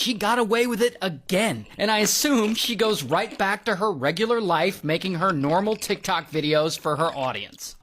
she got away with it again. And I assume she goes right back to her regular life, making her normal TikTok videos for her audience.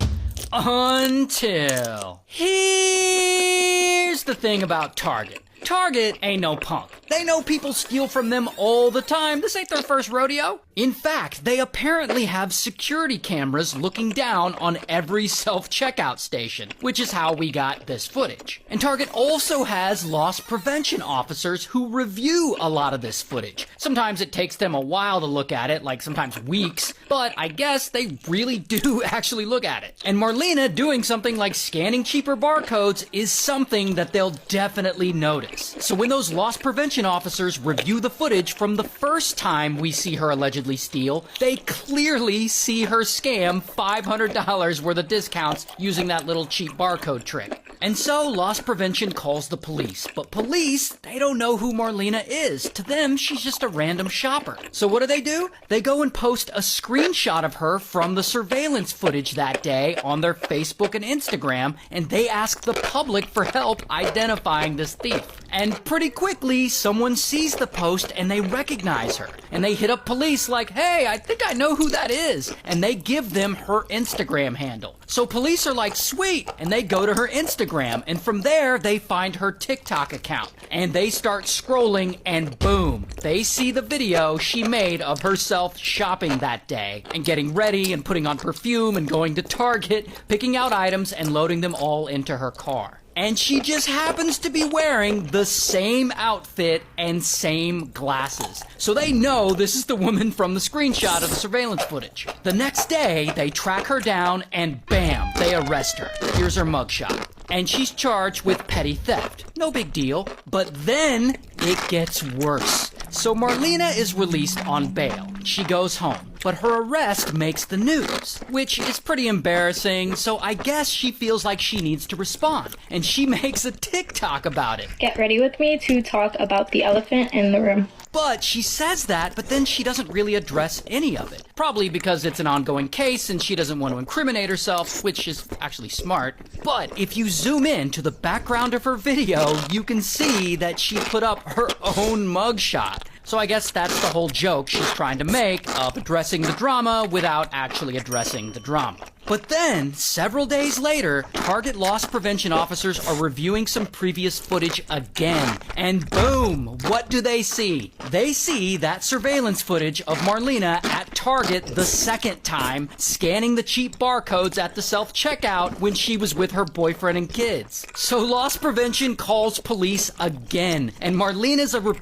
Until... Here's the thing about Target. Target ain't no punk. They know people steal from them all the time. This ain't their first rodeo. In fact, they apparently have security cameras looking down on every self-checkout station, which is how we got this footage. And Target also has loss prevention officers who review a lot of this footage. Sometimes it takes them a while to look at it, like sometimes weeks, but I guess they really do actually look at it. And Marlena doing something like scanning cheaper barcodes is something that they'll definitely notice. So when those loss prevention officers review the footage from the first time we see her allegedly steal, they clearly see her scam $500 worth of discounts using that little cheap barcode trick. And so loss prevention calls the police. But police, they don't know who Marlena is. To them, she's just a random shopper. So what do? They go and post a screenshot of her from the surveillance footage that day on their Facebook and Instagram, and they ask the public for help identifying this thief. And pretty quickly, someone sees the post and they recognize her. And they hit up police like, hey, I think I know who that is. And they give them her Instagram handle. So police are like, sweet, and they go to her Instagram. And from there, they find her TikTok account. And they start scrolling and boom, they see the video she made of herself shopping that day and getting ready and putting on perfume and going to Target, picking out items and loading them all into her car. And she just happens to be wearing the same outfit and same glasses. So they know this is the woman from the screenshot of the surveillance footage. The next day, they track her down and bam, they arrest her. Here's her mugshot. And she's charged with petty theft. No big deal. But then it gets worse. So Marlena is released on bail. She goes home. But her arrest makes the news, which is pretty embarrassing, so I guess she feels like she needs to respond. And she makes a TikTok about it. Get ready with me to talk about the elephant in the room. But she says that, but then she doesn't really address any of it. Probably because it's an ongoing case and she doesn't want to incriminate herself, which is actually smart. But if you zoom in to the background of her video, you can see that she put up her own mugshot. So I guess that's the whole joke she's trying to make of addressing the drama without actually addressing the drama. But then, several days later, Target loss prevention officers are reviewing some previous footage again. And boom, what do they see? They see that surveillance footage of Marlena at Target the second time, scanning the cheap barcodes at the self-checkout when she was with her boyfriend and kids. So loss prevention calls police again, and Marlena's a repeat